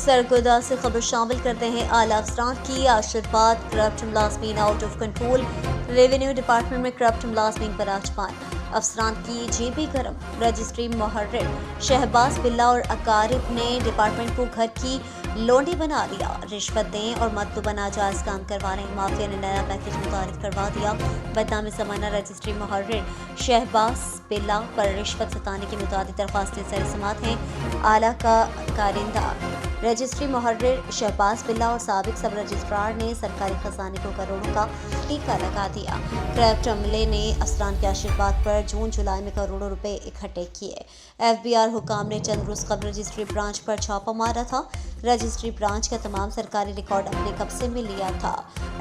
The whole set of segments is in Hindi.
सरगोदा से खबर शामिल करते हैं। आला अफसरान की आशीर्वाद, करप्ट मुलाजमीन out of control. Revenue department में करप्ट मुलाजमीन बराजमान, अफसरान की जेबी गरम। रजिस्ट्री मुहर्रिर शहबाज बिल्ला और अकारिब ने डिपार्टमेंट को घर की लोंडी बना दिया। रिश्वत दें और मतलूबा नाजायज काम करवा रहे माफिया ने नया पैकेज मुतारिफ करवा दिया। बदनामी ज़माना रजिस्ट्री मुहर्रिर शहबाज बिल्ला पर रिश्वत सताने की मुताबिक दरख्वास्तें सर-ए-समात हैं। आला का कारिंदा रजिस्ट्री मुहर्रिर शहबाज बिल्ला और साबिक सब रजिस्ट्रार ने सरकारी खजाने को करोड़ों का टीका लगा दिया। करप्ट अमले ने अफसरान के आशीर्वाद पर जून जुलाई में करोड़ों रुपए इकट्ठे किए। FBI हुकाम ने चंद रोज कबल रजिस्ट्री ब्रांच पर छापा मारा था। रजिस्ट्री ब्रांच का तमाम सरकारी रिकॉर्ड अपने कब्जे में लिया था।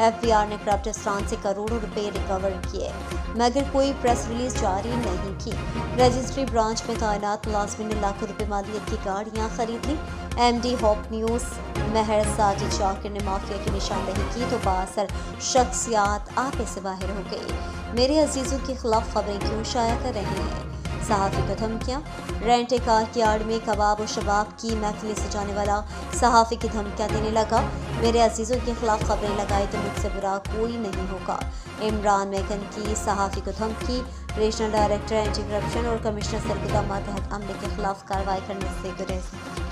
FBI ने करप्ट अफसरान से करोड़ों रुपए रिकवर किए मगर कोई प्रेस रिलीज जारी नहीं की। रजिस्ट्री ब्रांच में तैनात मुलाजमिन ने लाखों रुपए मालियत की गाड़ियां खरीद ली। MD होप न्यूज महर साजिद शाकिर ने माफिया की निशानदेही की तो बासर शख्सियात आपे से बाहर हो गई। मेरे अजीजों के खिलाफ खबरें क्यों शाया कर रहे हैं? सहाफ़ी को धमकियाँ। रेंट ए कार की आड़ में कबाब और शबाब की महफिलें सजाने वाला सहाफ़ी की धमकियाँ देने लगा। मेरे अजीज़ों के खिलाफ खबरें लगाई तो मुझसे बुरा कोई नहीं होगा। इमरान मैगन की सहाफ़ी को धमकी। रीजनल डायरेक्टर एंटी करप्शन और कमिश्नर सरगोदा मातहत अमले के खिलाफ कार्रवाई करने से गुरेज।